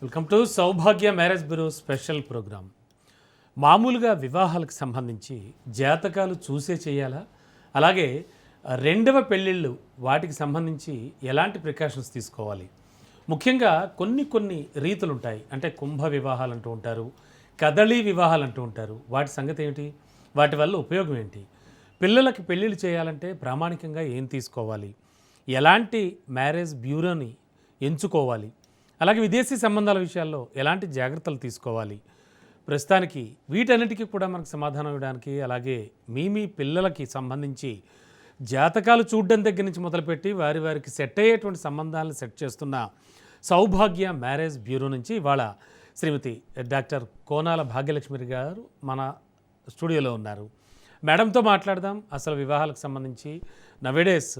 Welcome to Saubhagya marriage bureau special programme. మామూలుగా వివాహాలకు సంబంధించి జాతకాలు చూసే చేయాలా, అలాగే రెండవ పెళ్ళిళ్ళు వాటికి సంబంధించి ఎలాంటి ప్రికాషన్స్ తీసుకోవాలి? ముఖ్యంగా కొన్ని రీతులు ఉంటాయి. అంటే కుంభ వివాహాలు అంటూ ఉంటారు, కదళీ వివాహాలు అంటూ ఉంటారు. వాటి సంగతి ఏమిటి? వాటి వల్ల ఉపయోగం ఏంటి? పిల్లలకి పెళ్ళిళ్ళు చేయాలంటే ప్రామాణికంగా ఏం తీసుకోవాలి? ఎలాంటి మ్యారేజ్ బ్యూరోని ఎంచుకోవాలి? అలాగే విదేశీ సంబంధాల విషయాల్లో ఎలాంటి జాగ్రత్తలు తీసుకోవాలి? ప్రస్తుతానికి వీటన్నిటికీ కూడా మనకు సమాధానం ఇవ్వడానికి, అలాగే మీ పిల్లలకి సంబంధించి జాతకాలు చూడడం దగ్గర నుంచి మొదలుపెట్టి వారికి సెట్ అయ్యేటువంటి సంబంధాలను సెట్ చేస్తున్న సౌభాగ్య మ్యారేజ్ బ్యూరో నుంచి ఇవాళ శ్రీమతి డాక్టర్ కోనాల భాగ్యలక్ష్మి గారు మన స్టూడియోలో ఉన్నారు. మేడంతో మాట్లాడదాం. అసలు వివాహాలకు సంబంధించి నవేడేస్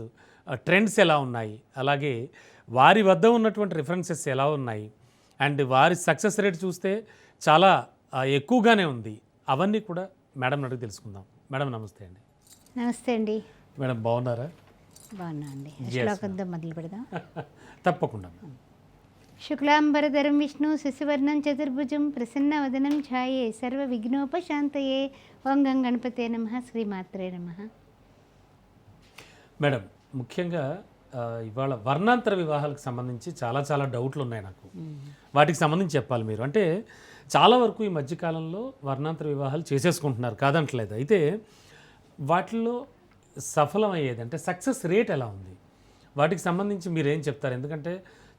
ట్రెండ్స్ ఎలా ఉన్నాయి, అలాగే వారి వద్ద ఉన్నటువంటి రిఫరెన్సెస్ ఎలా ఉన్నాయి, అండ్ వారి సక్సెస్ రేట్ చూస్తే చాలా ఎక్కువగానే ఉంది. అవన్నీ కూడా మేడం అడిగి తెలుసుకుందాం. మేడం నమస్తే అండి. నమస్తే అండి. మేడం బాగున్నారా? బాగున్నా అండి. శ్లోకంతో మొదలు పెడదాం. తప్పకుండా. శుక్లాంబరధరం విష్ణు శశివర్ణం చతుర్భుజం ప్రసన్నవదనం ఛాయే సర్వ విఘ్నోపశాంతయే ఓం గం గణపతే నమః శ్రీమాత్రే నమః. మేడం ముఖ్యంగా ఇవాళ వర్ణాంతర వివాహాలకు సంబంధించి చాలా డౌట్లు ఉన్నాయి నాకు. వాటికి సంబంధించి చెప్పాలి మీరు. అంటే చాలా వరకు ఈ మధ్యకాలంలో వర్ణాంతర వివాహాలు చేసేసుకుంటున్నారు, కాదంటలేదు. అయితే వాటిల్లో సఫలమయ్యేది అంటే సక్సెస్ రేట్ ఎలా ఉంది? వాటికి సంబంధించి మీరు ఏం చెప్తారు? ఎందుకంటే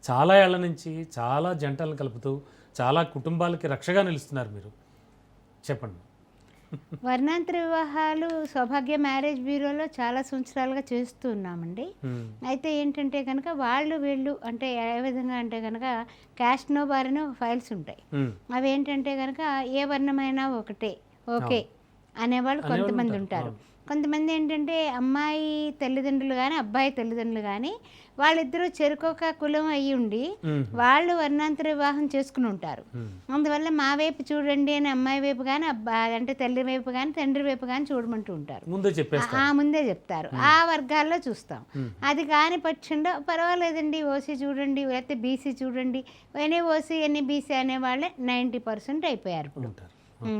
చాలా ఏళ్ల నుంచి చాలా జంటలను కలుపుతూ చాలా కుటుంబాలకి రక్షగా నిలుస్తున్నారు మీరు. చెప్పండి. వర్ణాంతర వివాహాలు సౌభాగ్య మ్యారేజ్ బ్యూరోలో చాలా సంవత్సరాలుగా చేస్తూ ఉన్నామండి. అయితే ఏంటంటే కనుక వీళ్ళు అంటే ఏ విధంగా అంటే కనుక క్యాస్ట్ నో బార్ అని ఫైల్స్ ఉంటాయి. అవి ఏంటంటే కనుక ఏ వర్ణమైనా ఓకే అనేవాళ్ళు కొంతమంది ఉంటారు. కొంతమంది ఏంటంటే అమ్మాయి తల్లిదండ్రులు కానీ అబ్బాయి తల్లిదండ్రులు కానీ వాళ్ళిద్దరూ చెరుకొక కులం అయ్యి ఉండి వాళ్ళు వర్ణాంతర వివాహం చేసుకుని ఉంటారు. అందువల్ల మా వైపు చూడండి అని అమ్మాయి వైపు కానీ అబ్బాయి అంటే తల్లి వైపు కానీ తండ్రి వైపు కానీ చూడమంటూ ఉంటారు. ముందే చెప్తారు. ఆ వర్గాల్లో చూస్తాం. అది కాని పక్షంలో పర్వాలేదండి ఓసీ చూడండి, లేకపోతే బీసీ చూడండి, ఎనీ ఓసీ ఎన్ని బీసీ అనే వాళ్ళే 90% అయిపోయారు ఇప్పుడు.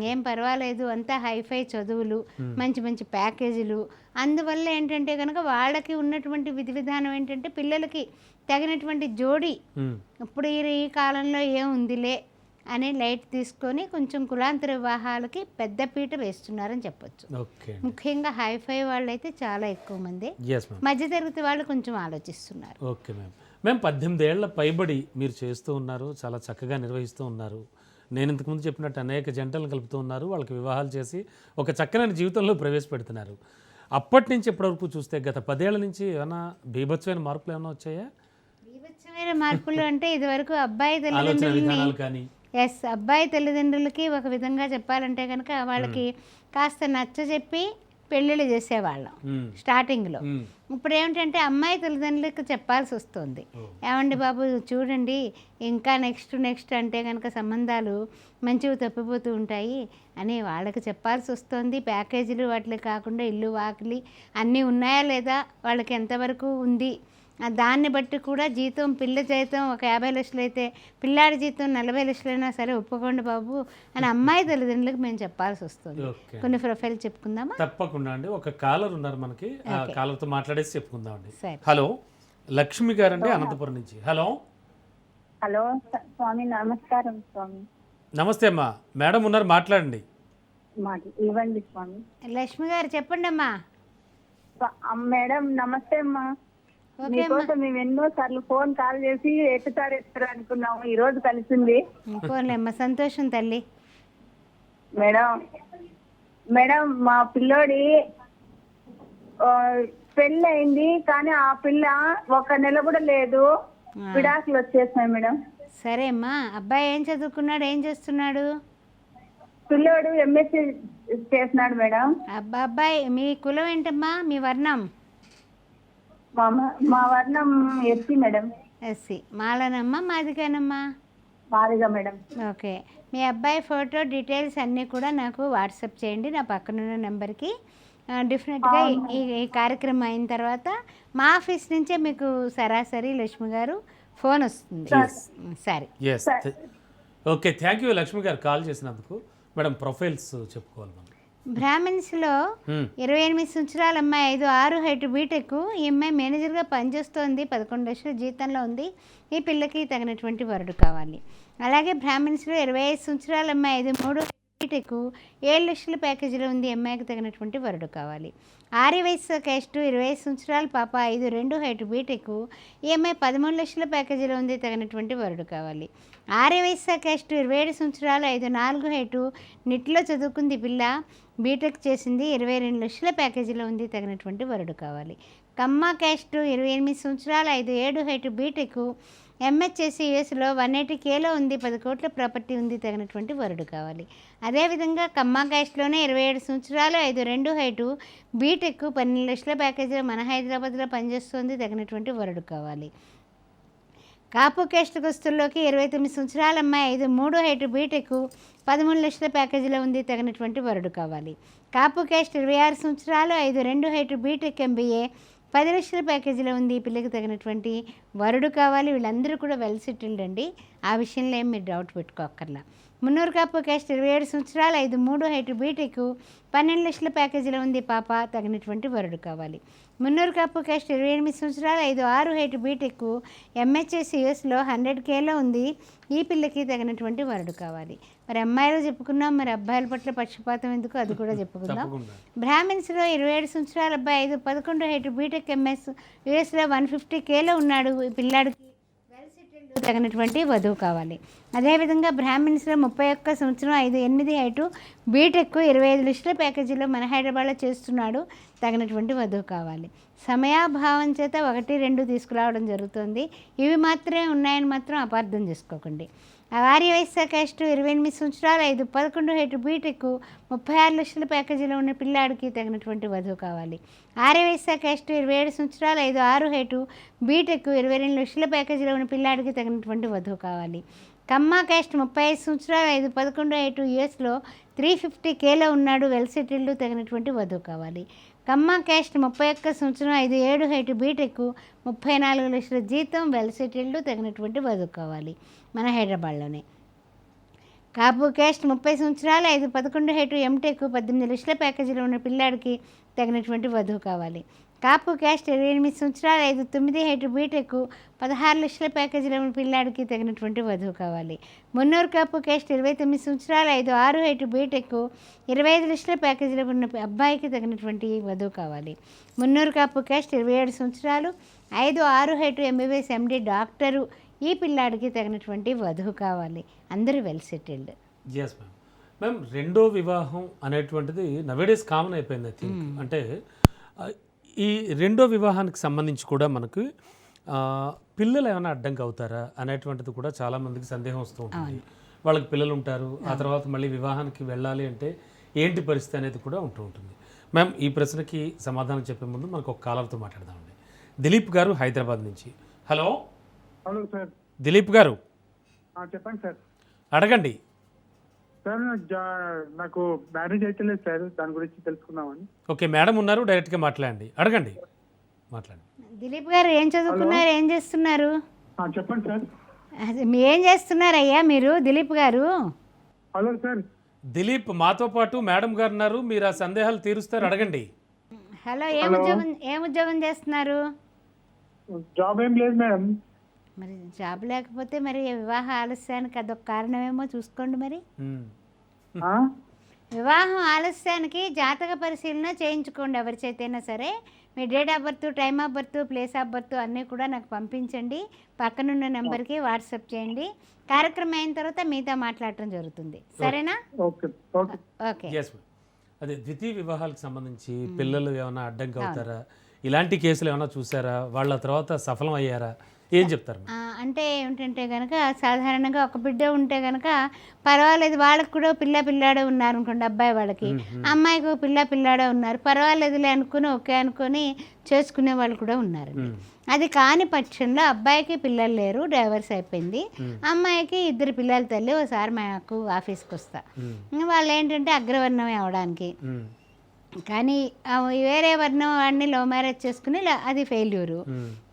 ఏం పర్వాలేదు, అంతా హైఫై చదువులు, మంచి ప్యాకేజీలు. అందువల్ల ఏంటంటే కనుక వాళ్ళకి ఉన్నటువంటి విధి విధానం ఏంటంటే పిల్లలకి తగినటువంటి జోడి ఇప్పుడు ఈ కాలంలో ఏముందిలే అని లైట్ తీసుకొని కొంచెం కులాంతర వివాహాలకి పెద్దపీట వేస్తున్నారని చెప్పొచ్చు. ముఖ్యంగా హైఫై వాళ్ళు అయితే చాలా ఎక్కువ మంది, మధ్యతరగతి వాళ్ళు కొంచెం ఆలోచిస్తున్నారు. Okay ma'am. మేము 18 ఏళ్ల పైబడి మీరు చేస్తూ ఉన్నారు, చాలా చక్కగా నిర్వహిస్తూ ఉన్నారు. నేను ఇంతకుముందు చెప్పినట్టు అనేక జంటలను కలుపుతూ ఉన్నారు, వాళ్ళకి వివాహాలు చేసి ఒక చక్కని జీవితంలో ప్రవేశపెడుతున్నారు. అప్పటి నుంచి ఇప్పటివరకు చూస్తే గత 10 ఏళ్ల నుంచి ఏమైనా బీభత్సమైన మార్పులు ఏమైనా వచ్చాయా? బీభత్సమైన మార్పులు అంటే ఇదివరకు అబ్బాయి తల్లిదండ్రులకి ఒక విధంగా చెప్పాలంటే కనుక వాళ్ళకి కాస్త నచ్చ చెప్పి పెళ్ళిళ్ళు చేసేవాళ్ళం స్టార్టింగ్లో. ఇప్పుడు ఏమిటంటే అమ్మాయి తల్లిదండ్రులకు చెప్పాల్సి వస్తుంది, ఏమండి బాబు చూడండి ఇంకా నెక్స్ట్ అంటే కనుక సంబంధాలు మంచివి తప్పిపోతూ ఉంటాయి అని వాళ్ళకి చెప్పాల్సి వస్తుంది. ప్యాకేజీలు వాటికి కాకుండా ఇల్లు వాకిలి అన్నీ ఉన్నాయా లేదా, వాళ్ళకి ఎంతవరకు ఉంది, దాన్ని బట్టి కూడా జీతం, పిల్ల జీతం ఒక 50 లక్షలు అయితే పిల్లాడి జీతం 40 లక్షలైనా సరే ఒప్పుకోండి బాబు అని అమ్మాయి తల్లిదండ్రులకు మేము చెప్పాల్సి వస్తుంది. కొన్ని ప్రొఫైల్ చెప్పుకుందామా? తప్పకుండా అండి. ఒక కాలర్ ఉన్నారు మనకి, ఆ కాలర్తో మాట్లాడేసి చెప్పుకుందాం అండి. హలో, లక్ష్మి గారండి అనంతపురం నుంచి. హలో స్వామి, నమస్కారం స్వామి. నమస్తే అమ్మా. మేడం ఉన్నారు, మాట్లాడండి. ఇవ్వండి స్వామి. లక్ష్మి గారు చెప్పండి అమ్మా. మేడం నమస్తే అమ్మా. మీకోసం మేము ఎన్నో సార్లు ఫోన్ కాల్ చేసి ఎత్తుతారు అనుకున్నాము, ఈ రోజు కలిసింది. ఫోన్లేమ్మా, సంతోషం తల్లి. మేడం మా పిల్లోడి పెళ్ళి అయింది కానీ ఆ పిల్ల 1 నెల కూడా లేదు, విడాకులు వచ్చేసినాయి మేడం. సరే అమ్మా, అబ్బాయి ఏం చదువుకున్నాడు, ఏం చేస్తున్నాడు? పిల్లోడు ఎంఎస్సీ చేస్తున్నాడు మేడం. అబ్బాయి మీ కులం ఏంటమ్మా, మీ వర్ణం? మా వర్ణం ఎస్సీ మేడం. ఎస్సీ. మాలనమ్మా మాదిగానమ్మా? మాదిగా మేడం. ఓకే. మీ అబ్బాయి ఫోటో డీటెయిల్స్ అన్నీ కూడా నాకు వాట్సాప్ చేయండి నా పక్కనున్న నెంబర్కి. డెఫినెట్గా ఈ కార్యక్రమం అయిన తర్వాత మా ఆఫీస్ నుంచే మీకు సరాసరి లక్ష్మి గారు ఫోన్ వస్తుంది. సరే. ఓకే, థ్యాంక్ యూ లక్ష్మి గారు కాల్ చేసినందుకు. మేడం ప్రొఫైల్స్ చెప్పుకోవాలి మనం. బ్రాహ్మిన్స్లో 28 సంవత్సరాల అమ్మాయి 5'6" హైట్ బీటెక్. ఈ అమ్మాయి మేనేజర్గా పనిచేస్తోంది, 11 లక్షల జీతంలో ఉంది. ఈ పిల్లకి తగినటువంటి వరుడు కావాలి. అలాగే బ్రాహ్మిన్స్లో 25 సంవత్సరాల అమ్మాయి 5'3" బీటెక్, 7 లక్షల ప్యాకేజీలో ఉంది. అమ్మాయికి తగినటువంటి వరుడు కావాలి. ఆర్యవైశ్య క్యాస్ట్ 25 సంవత్సరాల పాప 5'2" హైట్ బీటెక్. ఈ అమ్మాయి 13 లక్షల ప్యాకేజీలో ఉంది. తగినటువంటి వరుడు కావాలి. ఆర్యవైశ్య క్యాస్ట్ 27 సంవత్సరాలు 5'4" హైటు, నిట్లో చదువుకుంది పిల్ల, బీటెక్ చేసింది, 22 లక్షల ప్యాకేజీలో ఉంది. తగినటువంటి వరుడు కావాలి. కమ్మ క్యాస్ట్ 28 సంవత్సరాలు 5'7" హైట్ బీటెక్, ఎంఎస్ చేసి యూఎస్లో 180Kలో ఉంది, 10 కోట్ల ప్రాపర్టీ ఉంది. తగినటువంటి వరుడు కావాలి. అదేవిధంగా కమ్మ క్యాస్ట్లోనే 27 సంవత్సరాలు 5'2" హైటు బీటెక్, 12 లక్షల ప్యాకేజీలో మన హైదరాబాద్లో పనిచేస్తుంది. తగినటువంటి వరుడు కావాలి. కాపు క్యాస్ట్ కుస్తుల్లోకి 29 సంవత్సరాల అమ్మాయి 5'3" హైట్ బీటెక్, 13 లక్షల ప్యాకేజీలో ఉంది. తగినటువంటి వరుడు కావాలి. కాపు క్యాస్ట్ 26 సంవత్సరాలు 5'2" హైట్ బీటెక్ ఎంబీఏ, 10 లక్షల ప్యాకేజీలో ఉంది. ఈ పిల్లకి తగినటువంటి వరుడు కావాలి. వీళ్ళందరూ కూడా వెల్ సెటిల్డ్ అండి, ఆ విషయంలో ఏం మీరు డౌట్ పెట్టుకోక్కర్లా. మున్నూరు కాపు క్యాస్ట్ 27 సంవత్సరాలు 5'3" హైట్ బీటెక్, 12 లక్షల ప్యాకేజీలో ఉంది. పాప తగినటువంటి వరుడు కావాలి. మున్నూరు కాపు క్యాస్ట్ 28 సంవత్సరాలు 5'6" హైట్ బీటెక్, ఎంహెచ్ఎస్ యూఎస్లో 100Kలో ఉంది. ఈ పిల్లకి తగినటువంటి వరుడు కావాలి. మరి అమ్మాయిలు చెప్పుకున్నాం, మరి అబ్బాయిల పట్ల పక్షపాతం ఎందుకు, అది కూడా చెప్పుకుందాం. బ్రాహ్మిన్స్లో 27 సంవత్సరాల అబ్బాయి 5'11" హైట్ బీటెక్, ఎంఎస్ యూఎస్లో 150Kలో ఉన్నాడు. ఈ పిల్లాడికి తగినటువంటి వధువు కావాలి. అదేవిధంగా బ్రాహ్మిన్స్లో 31 సంవత్సరం 5'8" హైటు బీటెక్, 25 లక్షల ప్యాకేజీలో మన హైదరాబాద్లో చేస్తున్నాడు. తగినటువంటి వధువు కావాలి. సమయాభావం చేత 1, 2 తీసుకురావడం జరుగుతుంది. ఇవి మాత్రమే ఉన్నాయని మాత్రం అపార్థం చేసుకోకండి. ఆర్యవైశ్య క్యాస్ట్ 28 సంవత్సరాలు 5'11" హైట్ బీటెక్, 36 లక్షల ప్యాకేజీలో ఉన్న పిల్లాడికి తగినటువంటి వధువు కావాలి. ఆర్యవైశ్య క్యాస్ట్ 27 సంవత్సరాలు 5'6" హైటు బీటెక్, 22 లక్షల ప్యాకేజీలో ఉన్న పిల్లాడికి తగినటువంటి వధువు కావాలి. కమ్మ క్యాస్ట్ 35 సంవత్సరాలు 5'11" హైటు యూఎస్లో 350Kలో ఉన్నాడు, వెల్ సెటిల్డ్. తగినటువంటి వధువు కావాలి. కమ్మ క్యాస్ట్ 31 సంవత్సరం 5'7" హైట్ బీటెక్, 34 లక్షల జీతం, వెల్ సెటిల్డ్. తగినటువంటి వధువు కావాలి మన హైదరాబాద్లోనే. కాపు క్యాస్ట్ 30 సంవత్సరాలు 5'11" హైటు ఎంటెక్, 18 లక్షల ప్యాకేజీలో ఉన్న పిల్లాడికి తగినటువంటి వధువు కావాలి. కాపు క్యాస్ట్ 28 సంవత్సరాలు 5'9" హైటు బీటెక్, 16 లక్షల ప్యాకేజీలో ఉన్న పిల్లాడికి తగినటువంటి వధువు కావాలి. మున్నూరు కాపు క్యాస్ట్ 29 సంవత్సరాలు 5'6" హైటు బీటెక్, 25 లక్షల ప్యాకేజీలో ఉన్న అబ్బాయికి తగినటువంటి వధువు కావాలి. మున్నూరు కాపు క్యాస్ట్ 27 సంవత్సరాలు 5'6" హైటు ఎంబీబీఎస్ ఎండి డాక్టరు. ఈ పిల్లాడికి తగినటువంటి వధువు కావాలి. అందరూ well settled. Yes ma'am. Ma'am రెండో వివాహం అనేటువంటిది నవేడేస్ కామన్ అయిపోయింది ఐ థింక్. అంటే ఈ రెండో వివాహానికి సంబంధించి కూడా మనకు పిల్లలు ఏమైనా అడ్డంకి అవుతారా అనేటువంటిది కూడా చాలామందికి సందేహం వస్తూ ఉంటుంది. వాళ్ళకి పిల్లలు ఉంటారు, ఆ తర్వాత మళ్ళీ వివాహానికి వెళ్ళాలి అంటే ఏంటి పరిస్థితి అనేది కూడా ఉంటూ ఉంటుంది. మ్యామ్ ఈ ప్రశ్నకి సమాధానం చెప్పే ముందు మనకు ఒక కాలర్తో మాట్లాడదామండి. దిలీప్ గారు హైదరాబాద్ నుంచి. హలో. Hello sir. దిలీప్ గారు చెప్పండి సార్. అడగండి సార్ నాకు మ్యారేజ్ అయితే లేదు సార్, దాని గురించి తెలుసుకుందామని. ఓకే, మేడం ఉన్నారు, డైరెక్ట్గా మాట్లాడండి. అడగండి, మాట్లాడండి. దిలీప్ గారు ఏం చదువుకున్నారు, ఏం చేస్తున్నారు? చెప్పండి సార్. ఏం చేస్తున్నారయ్యా మీరు దిలీప్ గారు? Hello sir. దిలీప్ మాతో పాటు మేడం గారు ఉన్నారు, మీరు ఆ సందేహాలు తీరుస్తారు, అడగండి. హలో, ఏం ఉద్యోగం చేస్తున్నారు? జాబ్ ఏం లేదు మేడం. మరి జాబ్ లేకపోతే మరి వివాహ ఆలస్యానికి అదొక కారణమేమో చూసుకోండి. మరి వివాహం ఆలస్యానికి జాతక పరిశీలన చేయించుకోండి ఎవరి చేతైనా సరే. మీ date of birth, time of birth, place of birth అన్నీ కూడా నాకు పంపించండి. పక్కనున్న నెంబర్కి వాట్సాప్ చేయండి. కార్యక్రమం అయిన తర్వాత మీతో మాట్లాడటం జరుగుతుంది. సరేనా? ఓకే. అదే ద్వితీయ వివాహాలకు సంబంధించి పిల్లలు ఏమైనా అడ్డంకి అవుతారా, ఇలాంటి కేసులు ఏమైనా చూసారా, వాళ్ళ తర్వాత సఫలం అయ్యారా, ఏం చెప్తారు? అంటే ఏమిటంటే కనుక సాధారణంగా ఒక బిడ్డ ఉంటే కనుక పర్వాలేదు, వాళ్ళకి కూడా పిల్లాడే ఉన్నారు అనుకోండి, అబ్బాయి వాళ్ళకి, అమ్మాయికి పిల్లాడే ఉన్నారు, పర్వాలేదులే అనుకుని ఓకే అనుకొని చేసుకునే వాళ్ళు కూడా ఉన్నారు. అది కాని పక్షంలో అబ్బాయికి పిల్లలు లేరు, డైవర్స్ అయిపోయింది, అమ్మాయికి 2 పిల్లల తల్లి, ఒకసారి మాకు ఆఫీస్కి వస్తా, వాళ్ళు ఏంటంటే అగ్రవర్ణమే అవడానికి, కానీ వేరే వర్ణం వాడిని లవ్ మ్యారేజ్ చేసుకుని అది ఫెయిల్యూరు.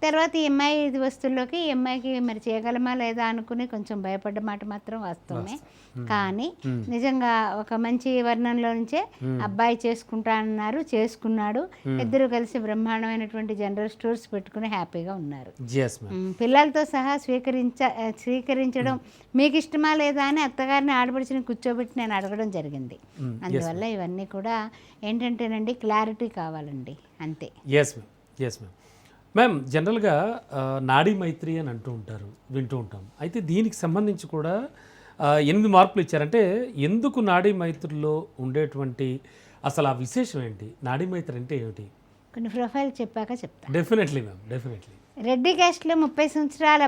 తర్వాత ఈ అమ్మాయి ఇది వస్తువుల్లోకి ఈ అమ్మాయికి మరి చేయగలమా లేదా అనుకుని కొంచెం భయపడ్డ మాట మాత్రం వాస్తవమే. కానీ నిజంగా ఒక మంచి వర్ణంలో నుంచే అబ్బాయి చేసుకుంటా అన్నారు, చేసుకున్నాడు. ఇద్దరు కలిసి బ్రహ్మాండమైనటువంటి జనరల్ స్టోర్స్ పెట్టుకుని హ్యాపీగా ఉన్నారు. పిల్లలతో సహా స్వీకరించడం మీకు ఇష్టమా లేదా అని అత్తగారిని ఆడపడిచిని కూర్చోబెట్టి నేను అడగడం జరిగింది. అందువల్ల ఇవన్నీ కూడా ఏంటంటేనండి క్లారిటీ కావాలండి, అంతే. Yes ma'am. మ్యామ్, జనరల్గా నాడీ మైత్రి అని అంటూ ఉంటారు, వింటూ ఉంటాం. అయితే దీనికి సంబంధించి కూడా 8 మార్కులు ఇచ్చారంటే ఎందుకు నాడీ మైత్రిలో ఉండేటువంటి అసలు ఆ విశేషం ఏంటి? నాడీ మైత్రి అంటే ఏమిటి? కొన్ని ప్రొఫైల్ చెప్పాక చెప్తాను. Definitely ma'am, definitely. రెడ్డి క్యాస్ట్లో 30 సంవత్సరాల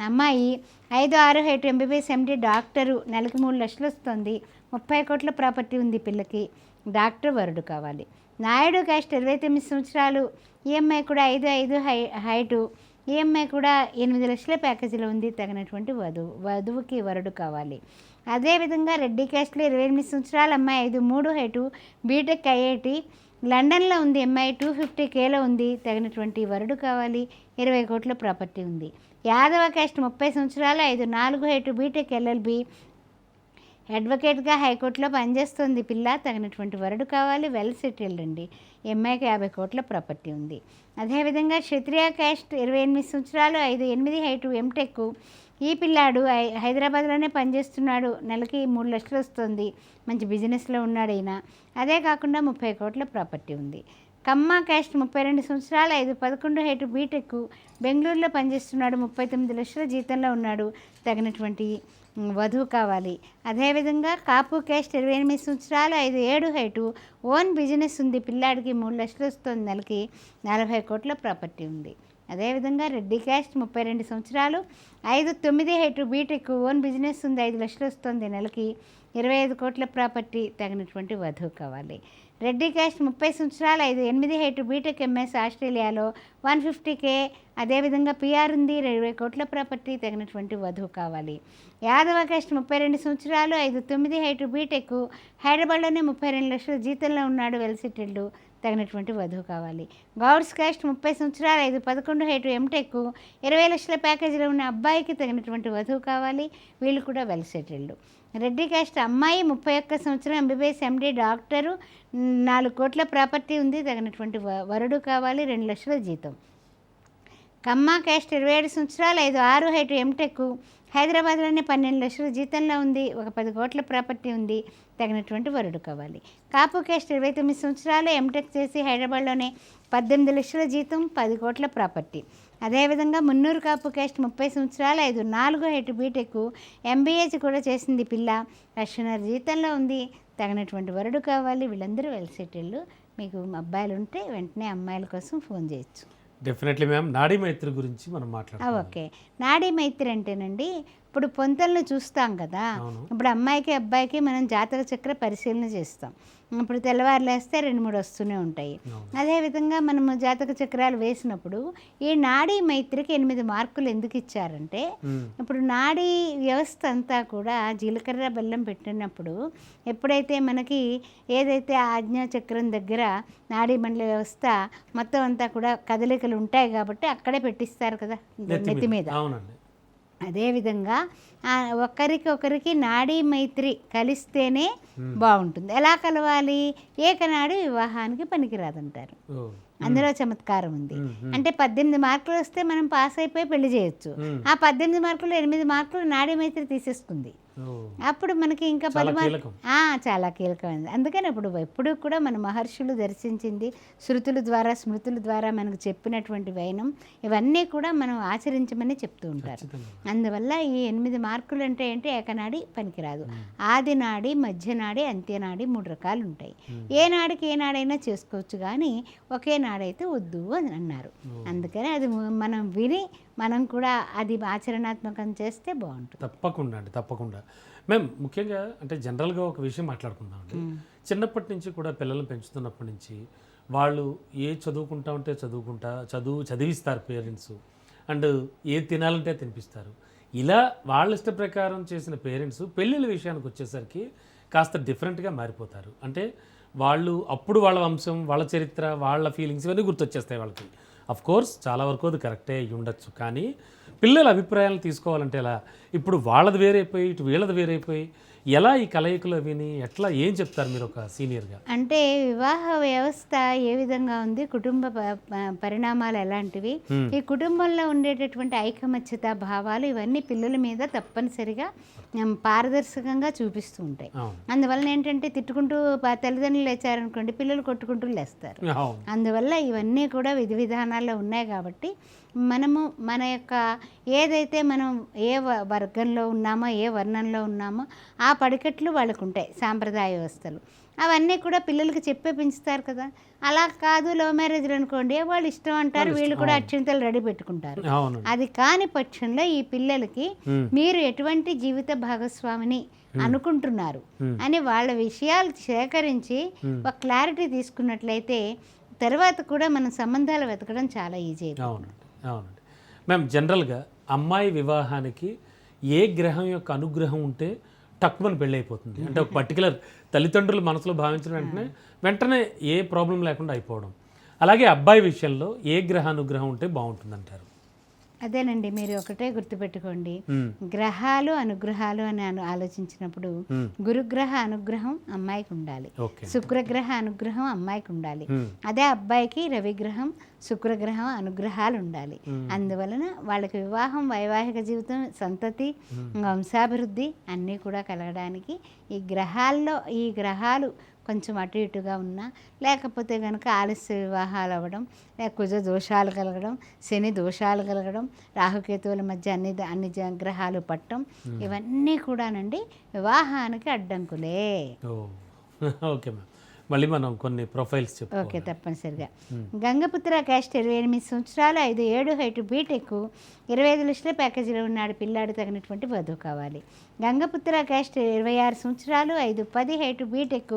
అమ్మాయి 5-6 హైట్ ఎంబీబీఎస్ ఎండి డాక్టరు, నెలకి 3 లక్షలు వస్తుంది, 30 కోట్ల ప్రాపర్టీ ఉంది పిల్లకి, డాక్టర్ వరుడు కావాలి. నాయుడు క్యాస్ట్ 29 సంవత్సరాలు, ఈఎంఐ కూడా 5'5" హైటు, ఈఎంఐ కూడా 8 లక్షల ప్యాకేజీలో ఉంది, తగినటువంటి వధువుకి వరుడు కావాలి. అదేవిధంగా రెడ్డి క్యాస్ట్లో 28 సంవత్సరాల అమ్మాయి 5'3" హైటు, బీటెక్ ఐఐటి లండన్లో ఉంది, ఎంఐ 250Kలో ఉంది, తగినటువంటి వరుడు కావాలి, 20 కోట్ల ప్రాపర్టీ ఉంది. యాదవ క్యాస్ట్ 30 సంవత్సరాలు, 5'4" హైటు, బీటెక్ ఎల్ఎల్బి అడ్వకేట్గా హైకోర్టులో పనిచేస్తుంది పిల్ల, తగినటువంటి వరుడు కావాలి, వెల్ సెటిల్డ్ అండి, ఎంఐకి 50 కోట్ల ప్రాపర్టీ ఉంది. అదేవిధంగా క్షత్రియ క్యాస్ట్ 28 సంవత్సరాలు, 5'8" హైటు, ఎంటెక్, ఈ పిల్లాడు హైదరాబాద్లోనే పనిచేస్తున్నాడు, నెలకి 3 లక్షలు వస్తుంది, మంచి బిజినెస్లో ఉన్నాడు ఈయన. అదే కాకుండా 30 కోట్ల ప్రాపర్టీ ఉంది. కమ్మ క్యాస్ట్ 32 సంవత్సరాలు, 5'11" హైటు, బీటెక్, బెంగళూరులో పనిచేస్తున్నాడు, 39 లక్షల జీతంలో ఉన్నాడు, తగినటువంటి వధువు కావాలి. అదేవిధంగా కాపు క్యాస్ట్ 28 సంవత్సరాలు, 5'7" హైటు, ఓన్ బిజినెస్ ఉంది, పిల్లాడికి 3 లక్షలు వస్తుంది, నెలకి 40 కోట్ల ప్రాపర్టీ ఉంది. అదేవిధంగా రెడ్డి క్యాస్ట్ 32 సంవత్సరాలు, 5'9" హైటు, బీటెక్, ఓన్ బిజినెస్ ఉంది, 5 లక్షలు వస్తుంది, నెలకి 25 కోట్ల ప్రాపర్టీ, తగినటువంటి వధువు కావాలి. రెడ్డి క్యాస్ట్ 30 సంవత్సరాలు, 5'8" హైటు, బీటెక్ ఎంఎస్, ఆస్ట్రేలియాలో 150K, అదేవిధంగా పిఆర్ ఉంది, 20 కోట్ల ప్రాపర్టీ, తగినటువంటి వధువు కావాలి. యాదవ క్యాస్ట్ 32 సంవత్సరాలు, 5'9" హైటు, బీటెక్, హైదరాబాద్లోనే 32 లక్షల జీతంలో ఉన్నాడు, వెల్ సెటిల్డ్, తగినటువంటి వధువు కావాలి. గౌడ్స్ క్యాస్ట్ 30 సంవత్సరాలు, 5'11" హైటు, ఎంటెక్, 20 లక్షల ప్యాకేజీలో ఉన్న అబ్బాయికి తగినటువంటి వధువు కావాలి, వీళ్ళు కూడా వెల్ సెటిల్డ్. రెడ్డి క్యాస్ట్ అమ్మాయి 31 సంవత్సరం, ఎంబీబీఎస్ ఎండి డాక్టరు, 4 కోట్ల ప్రాపర్టీ ఉంది, తగినటువంటి వరుడు కావాలి, 2 లక్షల జీతం. కమ్మ క్యాస్ట్ 27 సంవత్సరాలు, 5'6" హైటు, ఎంటెక్, హైదరాబాద్లోనే 12 లక్షల జీతంలో ఉంది, ఒక 10 కోట్ల ప్రాపర్టీ ఉంది, తగినటువంటి వరుడు కావాలి. కాపు క్యాస్ట్ 29 సంవత్సరాలు, ఎంటెక్ చేసి హైదరాబాద్లోనే 18 లక్షల జీతం, 10 కోట్ల ప్రాపర్టీ. అదేవిధంగా మున్నూరు కాపు క్యాస్ట్ 30 సంవత్సరాలు, 5'4" హైటు, బీటెక్, ఎంబీఏసి కూడా చేసింది పిల్ల, 1,00,000 జీతంలో ఉంది, తగినటువంటి వరుడు కావాలి, వీళ్ళందరూ వెల్ సెటిల్డ్. మీకు అబ్బాయిలు ఉంటే వెంటనే అమ్మాయిల కోసం ఫోన్ చేయొచ్చు. Definitely ma'am. నాడీ మైత్రి గురించి మనం మాట్లాడాలి. ఓకే, నాడీ మైత్రి అంటేనండి ఇప్పుడు పొంతలను చూస్తాం కదా, ఇప్పుడు అమ్మాయికి అబ్బాయికి మనం జాతక చక్ర పరిశీలన చేస్తాం. ఇప్పుడు తెల్లవారులేస్తే 2-3 వస్తూనే ఉంటాయి. అదేవిధంగా మనము జాతక చక్రాలు వేసినప్పుడు ఈ నాడీ మైత్రికి 8 మార్కులు ఎందుకు ఇచ్చారంటే, ఇప్పుడు నాడీ వ్యవస్థ అంతా కూడా జీలకర్ర బెల్లం పెట్టినప్పుడు ఎప్పుడైతే మనకి ఏదైతే ఆజ్ఞా చక్రం దగ్గర నాడీ మండల వ్యవస్థ మొత్తం అంతా కూడా కదలికలు ఉంటాయి కాబట్టి అక్కడే పెట్టిస్తారు కదా నెత్తి మీద. అదేవిధంగా ఒకరికి నాడీ మైత్రి కలిస్తేనే బాగుంటుంది. ఎలా కలవాలి? ఏకనాడు వివాహానికి పనికిరాదంటారు. అందులో చమత్కారం ఉంది. అంటే 18 మార్కులు వస్తే మనం పాస్ అయిపోయి పెళ్లి చేయొచ్చు. ఆ 18 మార్కులు 8 మార్కులు నాడీ మైత్రి తీసేస్తుంది. అప్పుడు మనకి ఇంకా 10 మార్కులు చాలా కీలకమైనది. అందుకని ఎప్పుడు కూడా మన మహర్షులు దర్శించింది శృతుల ద్వారా స్మృతుల ద్వారా మనకు చెప్పినటువంటి వైనం ఇవన్నీ కూడా మనం ఆచరించమని చెప్తూ ఉంటారు. అందువల్ల ఈ 8 మార్కులు అంటే ఏంటి? ఏకనాడి పనికిరాదు. ఆది నాడి, మధ్యనాడి, అంత్యనాడి 3 రకాలు ఉంటాయి. ఏ నాడికి ఏ నాడైనా చేసుకోవచ్చు, కానీ ఒకే నాడైతే వద్దు అని అన్నారు. అందుకని అది మనం విని మనం కూడా అది ఆచరణాత్మకం చేస్తే బాగుంటుంది. తప్పకుండా అండి, తప్పకుండా. మేము ముఖ్యంగా అంటే జనరల్గా ఒక విషయం మాట్లాడుకుందాం అండి. చిన్నప్పటి నుంచి కూడా పిల్లల్ని పెంచుతున్నప్పటి నుంచి వాళ్ళు ఏ చదువుకుంటా ఉంటే చదివిస్తారు పేరెంట్స్, అండ్ ఏ తినాలంటే తినిపిస్తారు. ఇలా వాళ్ళ ఇష్ట ప్రకారం చేసిన పేరెంట్స్ పెళ్ళిళ్ళ విషయానికి వచ్చేసరికి కాస్త డిఫరెంట్గా మారిపోతారు. అంటే వాళ్ళు అప్పుడు వాళ్ళ వంశం, వాళ్ళ చరిత్ర, వాళ్ళ ఫీలింగ్స్ ఇవన్నీ గుర్తొచ్చేస్తాయి వాళ్ళకి. అఫ్ కోర్స్ చాలా వరకు అది కరెక్టే అయ్యి ఉండొచ్చు, కానీ పిల్లల అభిప్రాయాలను తీసుకోవాలంటే ఎలా? ఇప్పుడు వాళ్ళది వేరైపోయి ఇటు వీళ్ళది వేరైపోయి ఎలా ఈ కలయికలు విని ఎట్లా ఏం చెప్తారు మీరు ఒక సీనియర్గా? అంటే వివాహ వ్యవస్థ ఏ విధంగా ఉంది, కుటుంబ పరిణామాలు ఎలాంటివి, ఈ కుటుంబంలో ఉండేటటువంటి ఐకమత్యత భావాలు ఇవన్నీ పిల్లల మీద తప్పనిసరిగా పారదర్శకంగా చూపిస్తూ ఉంటాయి. అందువలన ఏంటంటే తిట్టుకుంటూ తల్లిదండ్రులు లేచారనుకోండి, పిల్లలు కొట్టుకుంటూ లేస్తారు. అందువల్ల ఇవన్నీ కూడా విధి విధానాల్లో ఉన్నాయి కాబట్టి మనము మన యొక్క ఏదైతే మనం ఏ వర్గంలో ఉన్నామో ఏ వర్ణంలో ఉన్నామో ఆ పడికట్లు వాళ్ళకు ఉంటాయి, సాంప్రదాయ వ్యవస్థలు అవన్నీ కూడా పిల్లలకి చెప్పే పెంచుతారు కదా. అలా కాదు లవ్ మ్యారేజ్లు అనుకోండి, వాళ్ళు ఇష్టం అంటారు, వీళ్ళు కూడా అక్షింతలు రెడీ పెట్టుకుంటారు. అది కాని పక్షంలో ఈ పిల్లలకి మీరు ఎటువంటి జీవిత భాగస్వామిని అనుకుంటున్నారు అని వాళ్ళ విషయాలు సేకరించి ఒక క్లారిటీ తీసుకున్నట్లయితే తర్వాత కూడా మన సంబంధాలు వెతకడం చాలా ఈజీ. అవునండి. మ్యామ్, జనరల్గా అమ్మాయి వివాహానికి ఏ గ్రహం యొక్క అనుగ్రహం ఉంటే టక్కుమని పెళ్ళి అయిపోతుంది? అంటే ఒక పర్టికులర్ తల్లిదండ్రులు మనసులో భావించిన వెంటనే ఏ ప్రాబ్లం లేకుండా అయిపోవడం. అలాగే అబ్బాయి విషయంలో ఏ గ్రహ అనుగ్రహం ఉంటే బాగుంటుంది అంటారు? అదేనండి, మీరు ఒకటే గుర్తుపెట్టుకోండి, గ్రహాలు అనుగ్రహాలు అని ఆలోచించినప్పుడు గురుగ్రహ అనుగ్రహం అమ్మాయికి ఉండాలి, శుక్రగ్రహ అనుగ్రహం అమ్మాయికి ఉండాలి. అదే అబ్బాయికి రవిగ్రహం శుక్రగ్రహం అనుగ్రహాలు ఉండాలి. అందువలన వాళ్ళకి వివాహం, వైవాహిక జీవితం, సంతతి, వంశాభివృద్ధి అన్నీ కూడా కలగడానికి ఈ గ్రహాలు కొంచెం అటు ఇటుగా ఉన్నా, లేకపోతే కనుక ఆలస్య వివాహాలు అవ్వడం, లేక కుజ దోషాలు కలగడం, శని దోషాలు కలగడం, రాహుకేతువుల మధ్య అన్ని గ్రహాలు పట్టడం, ఇవన్నీ కూడానండి వివాహానికి అడ్డంకులే. ఓకే మ్యామ్, మళ్ళీ మనం కొన్ని ప్రొఫైల్స్ చెప్పు. ఓకే, తప్పనిసరిగా. గంగపుత్ర క్యాస్ట్ 28 సంవత్సరాలు, 5'7" హైట్, బీటెక్, 25 లక్షల ప్యాకేజీలో ఉన్నాడు పిల్లాడు, తగినటువంటి వధువు కావాలి. గంగపుత్ర క్యాస్ట్ 26 సంవత్సరాలు, 5'10" హైట్, బీటెక్,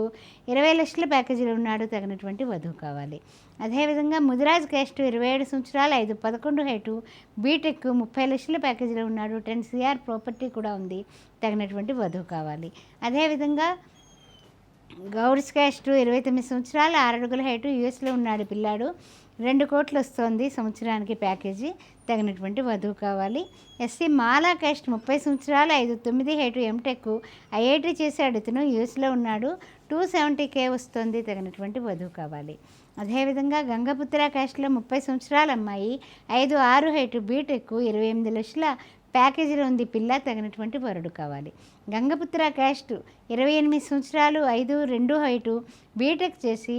20 లక్షల ప్యాకేజీలో ఉన్నాడు, తగినటువంటి వధువు కావాలి. అదేవిధంగా ముదిరాజ్ క్యాస్ట్ 27 సంవత్సరాలు, 5'11" హైట్, బీటెక్, 30 లక్షల ప్యాకేజీలో ఉన్నాడు, 10 CR ప్రాపర్టీ కూడా ఉంది, తగినటువంటి వధువు కావాలి. అదేవిధంగా గౌడ్స్ క్యాస్ట్ 29 సంవత్సరాలు, 6 అడుగుల హైటు, యూఎస్లో ఉన్నాడు పిల్లాడు, 2 కోట్లు వస్తుంది సంవత్సరానికి ప్యాకేజీ, తగినటువంటి వధువు కావాలి. ఎస్సీ మాలా క్యాస్ట్ 30 సంవత్సరాలు, 5'9" హైటు, ఎంటెక్, ఐఐటి చేశాడు ఇతను, యూఎస్లో ఉన్నాడు, 270K వస్తుంది, తగినటువంటి వధువు కావాలి. అదేవిధంగా గంగపుత్ర క్యాస్ట్లో 30 సంవత్సరాల అమ్మాయి, 5'6" హైటు, బీటెక్, 28 లక్షల ప్యాకేజీలో ఉంది పిల్ల, తగినటువంటి వరుడు కావాలి. గంగపుత్ర క్యాస్ట్ 28 సంవత్సరాలు, 5'2" హైటు, బీటెక్ చేసి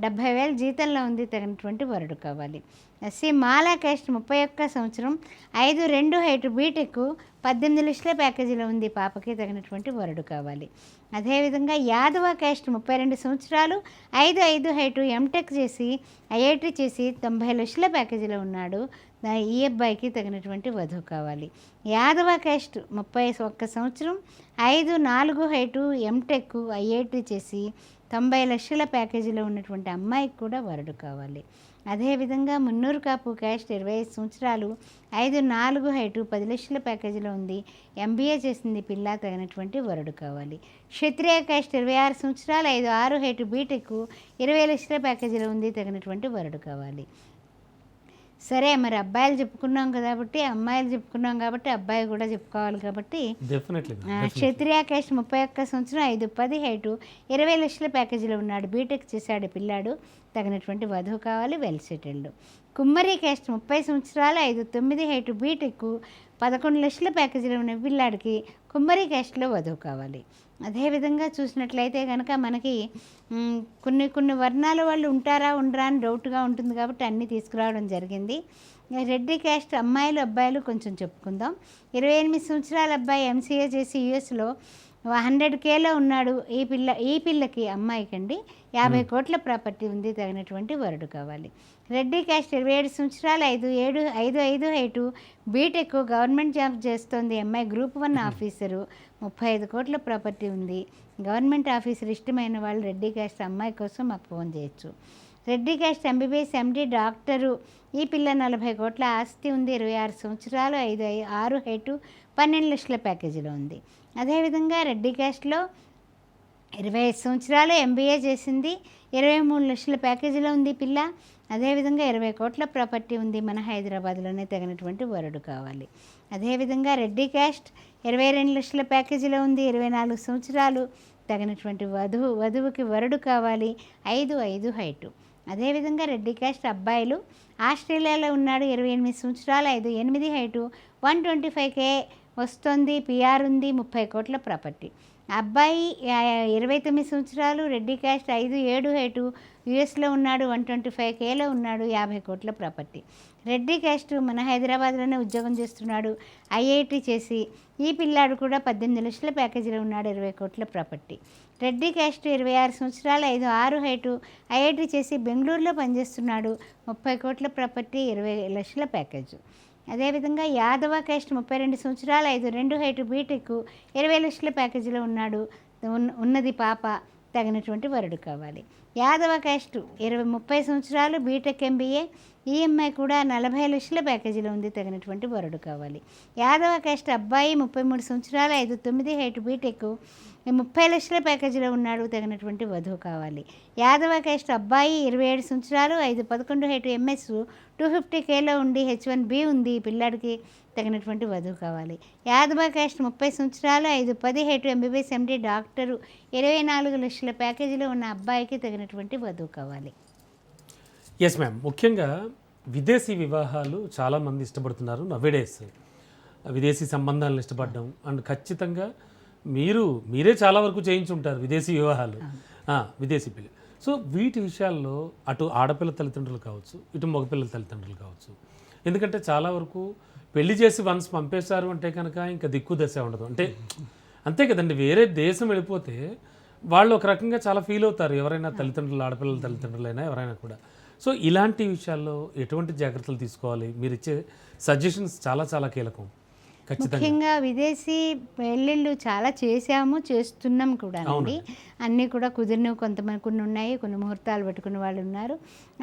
70,000 జీతంలో ఉంది, తగినటువంటి వరుడు కావాలి. ఎస్సీ మాలా క్యాస్ట్ 31 సంవత్సరం, 5'2" హైటు, బీటెక్, 18 లక్షల ప్యాకేజీలో ఉంది పాపకి, తగినటువంటి వరుడు కావాలి. అదేవిధంగా యాదవ క్యాస్ట్ 32 సంవత్సరాలు, 5'5" హైటు, ఎంటెక్ చేసి ఐఐటి చేసి 90 లక్షల ప్యాకేజీలో ఉన్నాడు, ఈ అబ్బాయికి తగినటువంటి వధువు కావాలి. యాదవ క్యాస్ట్ 31 సంవత్సరం, 5'4" హైటు, ఎంటెక్, ఐఐటి చేసి 90 లక్షల ప్యాకేజీలో ఉన్నటువంటి అమ్మాయికి కూడా వరుడు కావాలి. అదేవిధంగా మున్నూరు కాపు క్యాస్ట్ 25 సంవత్సరాలు, 5'4" హైటు, 10 లక్షల ప్యాకేజీలో ఉంది, MBA చేసింది పిల్ల, తగినటువంటి వరుడు కావాలి. క్షత్రియ క్యాస్ట్ 26 సంవత్సరాలు, 5'6" హైటు, బీటెక్, 20 లక్షల ప్యాకేజీలో ఉంది, తగినటువంటి వరుడు కావాలి. సరే, మరి అబ్బాయిలు చెప్పుకున్నాం కాబట్టి, అమ్మాయిలు చెప్పుకున్నాం కాబట్టి అబ్బాయి కూడా చెప్పుకోవాలి కాబట్టి, క్షత్రియ క్యాస్ట్ 31 సంవత్సరం, 5'10" హైటు, 20 లక్షల ప్యాకేజీలో ఉన్నాడు, బీటెక్ చేశాడు పిల్లాడు, తగినటువంటి వధువు కావాలి, వెల్ సెటిల్డ్. కుమ్మరి క్యాస్ట్ 30 సంవత్సరాలు, 5'9" హైటు, బీటెక్, 11 లక్షల ప్యాకేజీలో ఉన్న పిల్లాడికి కుమ్మరి క్యాస్ట్లో వధువు కావాలి. అదేవిధంగా చూసినట్లయితే కనుక మనకి కొన్ని వర్ణాల వాళ్ళు ఉంటారా ఉండరా అని డౌట్గా ఉంటుంది కాబట్టి అన్నీ తీసుకురావడం జరిగింది. రెడ్డి క్యాస్ట్ అమ్మాయిలు అబ్బాయిలు కొంచెం చెప్పుకుందాం. 28 సంవత్సరాల అబ్బాయి, MCA చేసి యూఎస్లో 100Kలో ఉన్నాడు. ఈ పిల్లకి అమ్మాయికండి 50 కోట్ల ప్రాపర్టీ ఉంది, తగినటువంటి వరుడు కావాలి. రెడ్డి క్యాస్ట్ 27 సంవత్సరాలు, 5'5" హైటు, బీటెక్, గవర్నమెంట్ జాబ్ చేస్తోంది అమ్మాయి, గ్రూప్ 1 ఆఫీసరు, 35 కోట్ల ప్రాపర్టీ ఉంది. గవర్నమెంట్ ఆఫీసర్ ఇష్టమైన వాళ్ళు రెడ్డి క్యాస్ట్ అమ్మాయి కోసం మాకు ఫోన్ చేయొచ్చు. Reddy caste MBBS MD doctor, ఈ పిల్ల 40 కోట్ల ఆస్తి ఉంది, 26 సంవత్సరాలు, 5'6" హైటు, 12 లక్షల ప్యాకేజీలో ఉంది. అదేవిధంగా రెడ్డి క్యాస్ట్లో 25 సంవత్సరాలు ఎంబీఏ చేసింది, 23 లక్షల ప్యాకేజీలో ఉంది పిల్ల. అదేవిధంగా 20 కోట్ల ప్రాపర్టీ ఉంది, మన హైదరాబాద్లోనే తగినటువంటి వరుడు కావాలి. అదేవిధంగా రెడ్డి క్యాస్ట్ 22 లక్షల ప్యాకేజీలో ఉంది, 24 సంవత్సరాలు తగినటువంటి వధువుకి వరుడు కావాలి, 5'5" హైటు. అదేవిధంగా రెడ్డి క్యాస్ట్ అబ్బాయిలు ఆస్ట్రేలియాలో ఉన్నాడు, 28 సంవత్సరాలు, 5'8" హైటు, 125K వస్తుంది, పిఆర్ ఉంది, 30 కోట్ల ప్రాపర్టీ. అబ్బాయి 29 సంవత్సరాలు, రెడ్డి క్యాస్ట్, 5'7" హైటు, యుఎస్లో ఉన్నాడు, 125Kలో ఉన్నాడు, 50 కోట్ల ప్రాపర్టీ. రెడ్డి క్యాస్ట్ మన హైదరాబాద్లోనే ఉద్యోగం చేస్తున్నాడు, ఐఐటి చేసి. ఈ పిల్లాడు కూడా 18 లక్షల ప్యాకేజీలో ఉన్నాడు, 20 కోట్ల ప్రాపర్టీ. రెడ్డి క్యాస్ట్ 26 సంవత్సరాలు, 5'6" హైటు, ఐఐటి చేసి బెంగళూరులో పనిచేస్తున్నాడు, 30 కోట్ల ప్రాపర్టీ, 20 లక్షల ప్యాకేజు. అదేవిధంగా యాదవ క్యాస్ట్ 32 సంవత్సరాలు, 5'2" హైటు, బీటెక్, 20 లక్షల ప్యాకేజీలో ఉన్నాడు, ఉన్నది పాప, తగినటువంటి వరుడు కావాలి. యాదవ క్యాస్ట్ 30 సంవత్సరాలు, బీటెక్ ఎంబీఏ, ఈఎంఐ కూడా 40 లక్షల ప్యాకేజీలో ఉంది, తగినటువంటి వరుడు కావాలి. యాదవ క్యాస్ట్ అబ్బాయి 33 సంవత్సరాలు, 5'9" హైటు, బీటెక్, 30 లక్షల ప్యాకేజీలో ఉన్నాడు, తగినటువంటి వధువు కావాలి. యాదవ క్యాస్ట్ అబ్బాయి 27 సంవత్సరాలు, 5'11" హైటు, ఎంఎస్, 250Kలో ఉండి H1B ఉంది, పిల్లాడికి తగినటువంటి వధువు కావాలి. యాదవ క్యాస్ట్ 30 సంవత్సరాలు, 5'10" హైటు, ఎంబీబీఎస్ ఎండి, డాక్టరు, 24 లక్షల ప్యాకేజీలో ఉన్న అబ్బాయికి తగినటువంటి వధువు కావాలి. ఎస్ మ్యామ్, ముఖ్యంగా విదేశీ వివాహాలు చాలామంది ఇష్టపడుతున్నారు నవ్వేడేస్. విదేశీ సంబంధాలను ఇష్టపడడం అండ్ ఖచ్చితంగా మీరే చాలా వరకు చేయించుంటారు విదేశీ వివాహాలు, విదేశీ పెళ్ళి. సో వీటి విషయాల్లో అటు ఆడపిల్ల తల్లిదండ్రులు కావచ్చు, ఇటు మగపిల్లల తల్లిదండ్రులు కావచ్చు. ఎందుకంటే చాలా వరకు పెళ్లి చేసి వన్స్ పంపేశారు అంటే కనుక ఇంకా దిక్కు దశ ఉండదు. అంతే కదండి, వేరే దేశం వెళ్ళిపోతే వాళ్ళు ఒక రకంగా చాలా ఫీల్ అవుతారు, ఎవరైనా తల్లిదండ్రులు, ఆడపిల్లల తల్లిదండ్రులైనా ఎవరైనా కూడా. సో ఇలాంటి విషయాల్లో ఎటువంటి జాగ్రత్తలు తీసుకోవాలి? మీరు ఇచ్చే సజెషన్స్ చాలా చాలా కీలకం. ముఖ్యంగా విదేశీ పెళ్ళిళ్ళు చాలా చేస్తున్నాం కూడా అండి. అన్నీ కూడా కుదిరినవి, కొన్ని ఉన్నాయి, కొన్ని ముహూర్తాలు పెట్టుకున్న వాళ్ళు ఉన్నారు.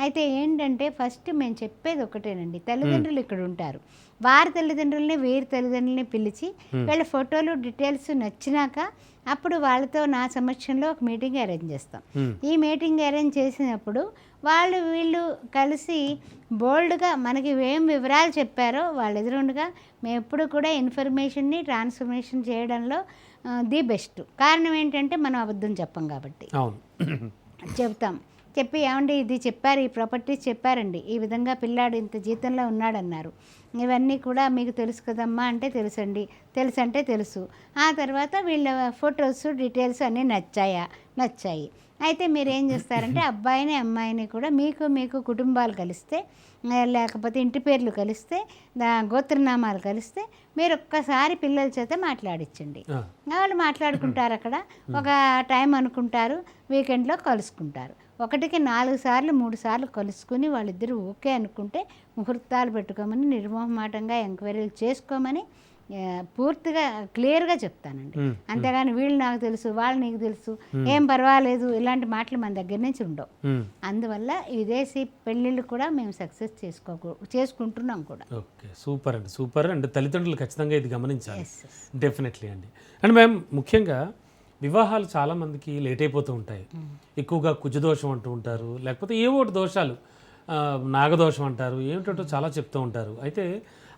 అయితే ఏంటంటే ఫస్ట్ మేము చెప్పేది ఒకటేనండి, తల్లిదండ్రులు ఇక్కడ ఉంటారు, వారి తల్లిదండ్రులని వీరి తల్లిదండ్రులని పిలిచి వీళ్ళ ఫోటోలు డీటెయిల్స్ నచ్చినాక అప్పుడు వాళ్ళతో నా సమక్షంలో ఒక మీటింగ్ అరేంజ్ చేస్తాం. ఈ మీటింగ్ అరేంజ్ చేసినప్పుడు వీళ్ళు కలిసి బోల్డ్గా మనకి ఏం వివరాలు చెప్పారో వాళ్ళ ఎదురుండగా మేము ఎప్పుడు కూడా ఇన్ఫర్మేషన్ని ట్రాన్స్ఫర్మేషన్ చేయడంలో ది బెస్ట్. కారణం ఏంటంటే మనం అబద్ధం చెప్పం కాబట్టి చెప్తాం. చెప్పి ఏమండి ఇది చెప్పారు, ఈ ప్రాపర్టీస్ చెప్పారండి, ఈ విధంగా పిల్లాడు ఇంత జీతంలో ఉన్నాడన్నారు, ఇవన్నీ కూడా మీకు తెలుసు కదమ్మా అంటే తెలుసంటే తెలుసు. ఆ తర్వాత వీళ్ళ ఫొటోస్ డీటెయిల్స్ అన్నీ నచ్చాయి. అయితే మీరు ఏం చేస్తారంటే అబ్బాయిని అమ్మాయిని కూడా మీకు కుటుంబాలు కలిస్తే, లేకపోతే ఇంటి పేర్లు కలిస్తే, గోత్రనామాలు కలిస్తే మీరు ఒక్కసారి పిల్లల చేత మాట్లాడించండి. వాళ్ళు మాట్లాడుకుంటారు, అక్కడ ఒక టైం అనుకుంటారు, వీకెండ్లో కలుసుకుంటారు. 1కి 4 సార్లు 3 సార్లు కలుసుకుని వాళ్ళిద్దరూ ఓకే అనుకుంటే ముహూర్తాలు పెట్టుకోమని, నిర్మోహమాటంగా ఎంక్వైరీలు చేసుకోమని పూర్తిగా క్లియర్గా చెప్తానండి. అంతేగాని వీళ్ళు నాకు తెలుసు, వాళ్ళు నీకు తెలుసు, ఏం పర్వాలేదు, ఇలాంటి మాటలు మన దగ్గర నుంచి ఉండవు. అందువల్ల విదేశీ పెళ్ళిళ్ళు కూడా మేము సక్సెస్ చేసుకుంటున్నాం కూడా. ఓకే, సూపర్ అండి. తల్లిదండ్రులు ఖచ్చితంగా ఇది గమనించాలి, డెఫినెట్లీ అండి. అండ్ మేము ముఖ్యంగా వివాహాలు చాలామందికి లేట్ అయిపోతూ ఉంటాయి. ఎక్కువగా కుజదోషం అంటూ ఉంటారు, లేకపోతే ఏవో దోషాలు, నాగదోషం అంటారు, ఏమిటో చాలా చెప్తూ ఉంటారు. అయితే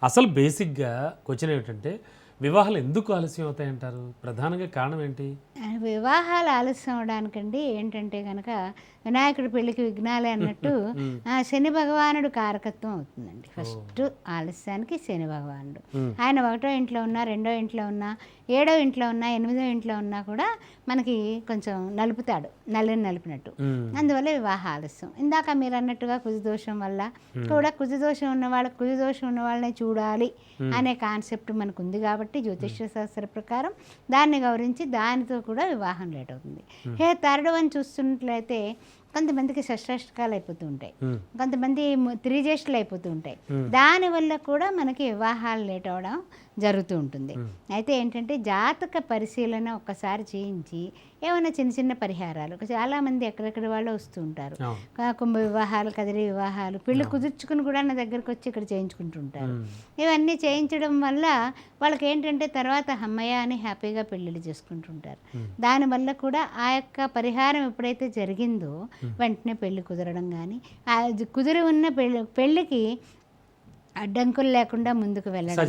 అసలు బేసిక్గా క్వశ్చన్ ఏమిటంటే వివాహాలు ఎందుకు ఆలస్యం అవుతాయంటారు? ప్రధానంగా కారణం ఏంటి? వివాహాలు ఆలస్యం అవడానికండి ఏంటంటే కనుక వినాయకుడి పెళ్లికి విఘ్నాలే అన్నట్టు శని భగవానుడు కారకత్వం అవుతుందండి. ఫస్ట్ ఆలస్యానికి శని భగవానుడు. ఆయన 1వ ఇంట్లో ఉన్నా, 2వ ఇంట్లో ఉన్నా, 7వ ఇంట్లో ఉన్నా, 8వ ఇంట్లో ఉన్నా కూడా మనకి కొంచెం నలిపినట్టు. అందువల్ల వివాహ ఆలస్యం. ఇందాక మీరు అన్నట్టుగా కుజదోషం వల్ల కూడా కుజదోషం ఉన్న వాళ్ళని చూడాలి అనే కాన్సెప్ట్ మనకు ఉంది కాబట్టి జ్యోతిష్య శాస్త్ర ప్రకారం దాన్ని గౌరవించి దానితో కూడా వివాహం లేట్ అవుతుంది. 3rd వన్ చూస్తున్నట్లయితే కొంతమందికి షష్టాష్టకాలు అయిపోతూ ఉంటాయి, కొంతమంది త్రిజ్యేష్ఠలు అయిపోతూ ఉంటాయి. దానివల్ల కూడా మనకి వివాహాలు లేట్ అవడం జరుగుతూ ఉంటుంది. అయితే ఏంటంటే జాతక పరిశీలన ఒక్కసారి చేయించి ఏమైనా చిన్న చిన్న పరిహారాలు, చాలామంది ఎక్కడెక్కడ వాళ్ళు వస్తూ ఉంటారు, కుంభ వివాహాలు, కదిరి వివాహాలు, పెళ్లి కుదుర్చుకుని కూడా నా దగ్గరకు వచ్చి ఇక్కడ చేయించుకుంటుంటారు. ఇవన్నీ చేయించడం వల్ల వాళ్ళకి ఏంటంటే తర్వాత అమ్మయ్య అని హ్యాపీగా పెళ్ళిళ్ళు చేసుకుంటుంటారు. దానివల్ల కూడా ఆ యొక్క పరిహారం ఎప్పుడైతే జరిగిందో వెంటనే పెళ్లి కుదరడం కానీ, కుదిరి ఉన్న పెళ్ళికి అడ్డంకులు లేకుండా ముందుకు వెళ్ళడం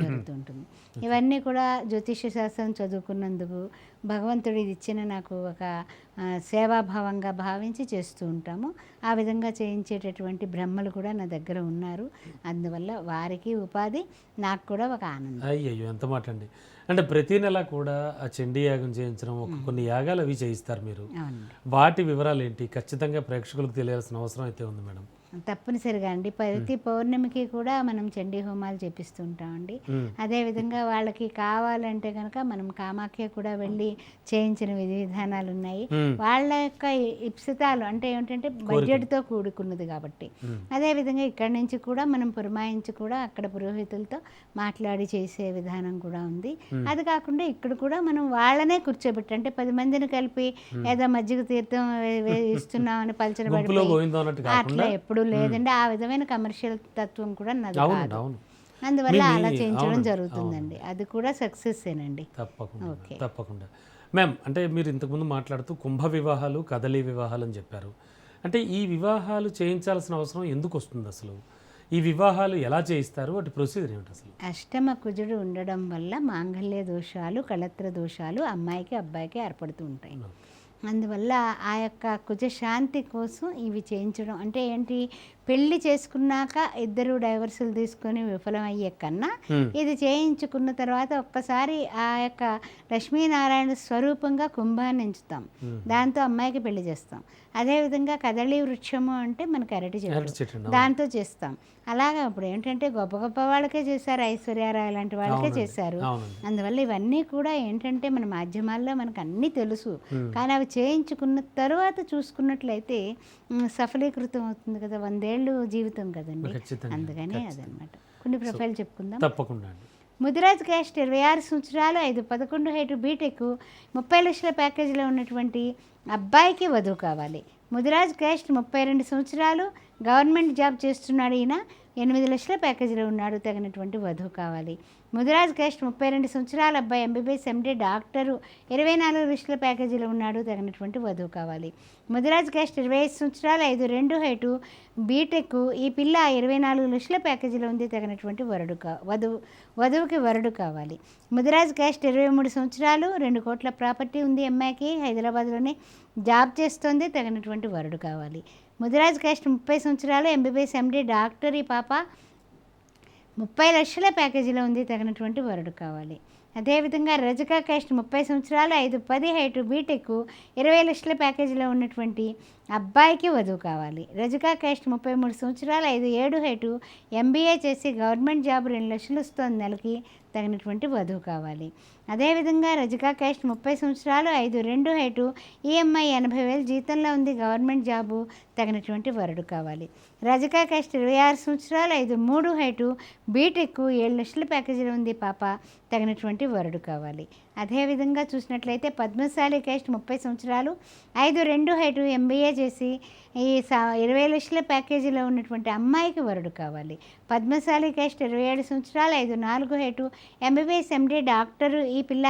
జరుగుతుంటుంది. ఇవన్నీ కూడా జ్యోతిష్య శాస్త్రం చదువుకున్నందుకు భగవంతుడు ఇది ఇచ్చిన నాకు ఒక సేవాభావంగా భావించి చేస్తూ ఉంటాము. ఆ విధంగా చేయించేటటువంటి బ్రహ్మలు కూడా నా దగ్గర ఉన్నారు. అందువల్ల వారికి ఉపాధి, నాకు కూడా ఒక ఆనందం. అయ్యయ్యో, ఎంత మాట అండి. అంటే ప్రతి నెల కూడా ఆ చండీ యాగం చేయించడం, కొన్ని యాగాలు అవి చేయిస్తారు మీరు. వాటి వివరాలు ఏంటి? ఖచ్చితంగా ప్రేక్షకులకు తెలియాల్సిన అవసరం అయితే ఉంది మేడం. తప్పనిసరిగా అండి. ప్రతి పౌర్ణమికి కూడా మనం చండీ హోమాలు చేపిస్తూ ఉంటామండి. అదేవిధంగా వాళ్ళకి కావాలంటే కనుక మనం కామాఖ్య కూడా వెళ్ళి చేయించిన విధి విధానాలు ఉన్నాయి. వాళ్ళ యొక్క ఇప్సితాలు అంటే ఏమిటంటే బడ్జెట్తో కూడుకున్నది కాబట్టి, అదేవిధంగా ఇక్కడి నుంచి కూడా మనం పురమాయించి కూడా అక్కడ పురోహితులతో మాట్లాడి చేసే విధానం కూడా ఉంది. అది కాకుండా ఇక్కడ కూడా మనం వాళ్ళనే కూర్చోబెట్టి, అంటే 10 మందిని కలిపి ఏదో మజ్జిగ తీర్థం ఇస్తున్నామని పలచబడి అట్లా ఎప్పుడు లేదండి. ఆ విధమైన కమర్షియల్ తత్వం కూడా నాది కాదు. అందువల్ల అలా చేయించడం జరుగుతుందండి. అది కూడా సక్సెస్ ఏనండి. తప్పకుండా మ్యామ్. అంటే మీరు ఇంతకుముందు మాట్లాడుతూ కుంభ వివాహాలు, కదలి వివాహాలు అని చెప్పారు. అంటే ఈ వివాహాలు చేయించాల్సిన అవసరం ఎందుకు వస్తుంది అసలు? ఈ వివాహాలు ఎలా చేయిస్తారు? వాటి ప్రొసీజర్ ఏమిటి అసలు? అష్టమ కుజుడు ఉండడం వల్ల మాంగళ్య దోషాలు, కళత్ర దోషాలు అమ్మాయికి అబ్బాయికి ఏర్పడుతూ ఉంటాయి. అందువల్ల ఆ యొక్క కుజశాంతి కోసం ఇవి చేయించడం అంటే ఏంటి, పెళ్లి చేసుకున్నాక ఇద్దరు డైవర్సులు తీసుకొని విఫలమయ్యే కన్నా ఇది చేయించుకున్న తర్వాత ఒక్కసారి ఆ యొక్క లక్ష్మీనారాయణ స్వరూపంగా కుంభాన్ని ఎంచుతాం, దాంతో అమ్మాయికి పెళ్లి చేస్తాం. అదేవిధంగా కదళి వృక్షము అంటే మనకి అరటి చెట్టు, దాంతో చేస్తాం. అలాగా ఇప్పుడు ఏంటంటే గొప్ప గొప్ప వాళ్ళకే చేశారు, ఐశ్వర్యారాయ్ లాంటి వాళ్ళకే చేశారు. అందువల్ల ఇవన్నీ కూడా ఏంటంటే మన మాధ్యమాల్లో మనకు అన్నీ తెలుసు, కానీ అవి చేయించుకున్న తర్వాత చూసుకున్నట్లయితే సఫలీకృతం అవుతుంది కదా. 100 ఏళ్ళు జీవితం కదండి, అందుకని అదనమాట. కొన్ని ప్రొఫైల్ చెప్పుకుందాం. తప్పకుండా. ముదిరాజ్ క్యాస్ట్ 26 సంవత్సరాలు, 5-11 హైటు, బీటెక్, 30 లక్షల ప్యాకేజీలో ఉన్నటువంటి అబ్బాయికి వధువు కావాలి. ముదిరాజ్ క్యాస్ట్ 32 సంవత్సరాలు, గవర్నమెంట్ జాబ్ చేస్తున్నాడు ఈయన, 8 లక్షల ప్యాకేజీలో ఉన్నాడు, తగినటువంటి వధువు కావాలి. ముదిరాజ్ క్యాస్ట్ 32 సంవత్సరాల అబ్బాయి, ఎంబీబీఎస్ ఎండి డాక్టరు, 24 లక్షల ప్యాకేజీలో ఉన్నాడు, తగినటువంటి వధువు కావాలి. ముదిరాజ్ క్యాస్ట్ 25 సంవత్సరాలు, 5'2" హైటు, బీటెక్, ఈ పిల్ల 24 లక్షల ప్యాకేజీలో ఉంది, తగినటువంటి వధువుకి వరుడు కావాలి. ముదిరాజ్ క్యాస్ట్ 23 సంవత్సరాలు, 2 కోట్ల ప్రాపర్టీ ఉంది అమ్మాయికి, హైదరాబాద్లోనే జాబ్ చేస్తోంది, తగినటువంటి వరుడు కావాలి. ముదిరాజ్ క్యాస్ట్ 30 సంవత్సరాలు, ఎంబీబీఎస్ ఎండి డాక్టర్, ఈ పాప 30 లక్షల ప్యాకేజీలో ఉంది, తగినటువంటి వరుడు కావాలి. అదేవిధంగా రజకా క్యాస్ట్ 30 సంవత్సరాలు, 5'10" హైటు, బీటెక్, 20 లక్షల ప్యాకేజీలో ఉన్నటువంటి అబ్బాయికి వధువు కావాలి. రజకా క్యాస్ట్ 33 సంవత్సరాలు, 5'7" హైటు, ఎంబీఏ చేసి గవర్నమెంట్ జాబ్ 2 లక్షలు వస్తుంది నెలకి, తగినటువంటి వధువు కావాలి. అదేవిధంగా రజకా క్యాస్ట్ 30 సంవత్సరాలు, 5'2" హైటు, ఈఎంఐ 80,000 జీతంలో ఉంది, గవర్నమెంట్ జాబు, తగినటువంటి వరుడు కావాలి. రజకా క్యాస్ట్ 26 సంవత్సరాలు, 5'3" హైటు, బీటెక్, 7 లక్షల ప్యాకేజీలో ఉంది పాప, తగినటువంటి వరుడు కావాలి. అదేవిధంగా చూసినట్లయితే పద్మశాలి క్యాస్ట్ 30 సంవత్సరాలు, 5'2" హైటు, ఎంబీఏ చేసి ఈ 20 లక్షల ప్యాకేజీలో ఉన్నటువంటి అమ్మాయికి వరుడు కావాలి. పద్మశాలి క్యాస్ట్ 27 సంవత్సరాలు, 5'4" హైటు, ఎంబీబీఎస్ ఎండి డాక్టరు, ఈ పిల్ల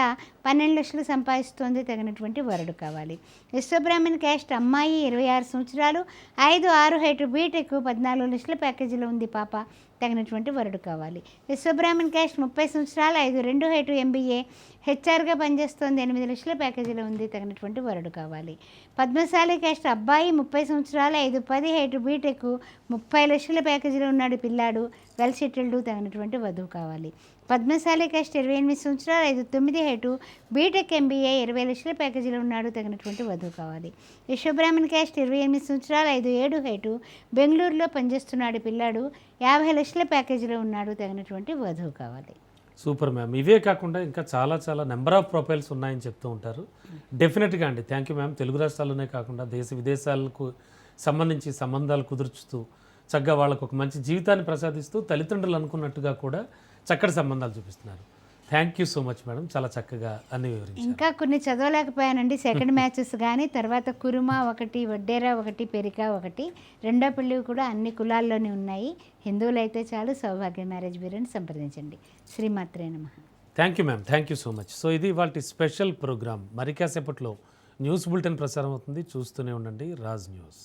12 లక్షలు సంపాదిస్తోంది, తగినటువంటి వరుడు కావాలి. విశ్వబ్రాహ్మణ్ క్యాస్ట్ అమ్మాయి 26 సంవత్సరాలు, 5'6" హైటు, బీటెక్, 14 లక్షల ప్యాకేజీలో ఉంది పాప, తగినటువంటి వరుడు కావాలి. విశ్వబ్రాహ్మణ్ క్యాస్ట్ 30 సంవత్సరాలు, 5'2" హైటు, ఎంబీఏ, హెచ్ఆర్గా పనిచేస్తోంది, 8 లక్షల ప్యాకేజీలో ఉంది, తగినటువంటి వరుడు కావాలి. పద్మశాలి క్యాస్ట్ అబ్బాయి 30 సంవత్సరాలు, 5'10" హైటు, బీటెక్, 30 లక్షల ప్యాకేజీలో ఉన్నాడు పిల్లాడు, వెల్ సెటిల్డ్, తగినటువంటి వధువు కావాలి. పద్మశాలి క్యాస్ట్ 28 సంవత్సరాలు, 5'9" హైటు, బీటెక్, ఎంబీఏ, 20 లక్షల ప్యాకేజీలో ఉన్నాడు, తగినటువంటి వధువు కావాలి. విశ్వబ్రాహ్మణ్ క్యాస్ట్ 28 సంవత్సరాలు, 5'7" హైటు, బెంగళూరులో పనిచేస్తున్నాడు పిల్లాడు, 50 లక్షల ప్యాకేజీలో ఉన్నాడు, తగినటువంటి వధువు కావాలి. Super ma'am. ఇవే కాకుండా ఇంకా చాలా చాలా నెంబర్ ఆఫ్ ప్రొఫైల్స్ ఉన్నాయని చెప్తూ ఉంటారు. డెఫినెట్గా అండి. Thank you ma'am. తెలుగు రాష్ట్రాల్లోనే కాకుండా దేశ విదేశాలకు సంబంధించి సంబంధాలు కుదుర్చుతూ చక్కగా వాళ్ళకు ఒక మంచి జీవితాన్ని ప్రసాదిస్తూ తల్లిదండ్రులు అనుకున్నట్టుగా కూడా చక్కటి సంబంధాలు చూపిస్తున్నారు. Thank you so much madam. చాలా చక్కగా అన్ని వివరించారు. ఇంకా కొన్ని చదవలేకపోయానండి. సెకండ్ మ్యాచెస్ కానీ తర్వాత కురుమా ఒకటి, వడ్డేరా ఒకటి, పెరికా ఒకటి. రెండో పెళ్ళి కూడా అన్ని కులాల్లోనే ఉన్నాయి. హిందువులు అయితే చాలు సౌభాగ్య మ్యారేజ్ బ్యూరోని సంప్రదించండి. శ్రీమాత్రే నమః. Thank you ma'am. Thank you so much. So ఇది వాటి స్పెషల్ ప్రోగ్రామ్. మరి కాసేపట్లో న్యూస్ బులెటిన్ ప్రసారం అవుతుంది. చూస్తూనే ఉండండి రాజ్ న్యూస్.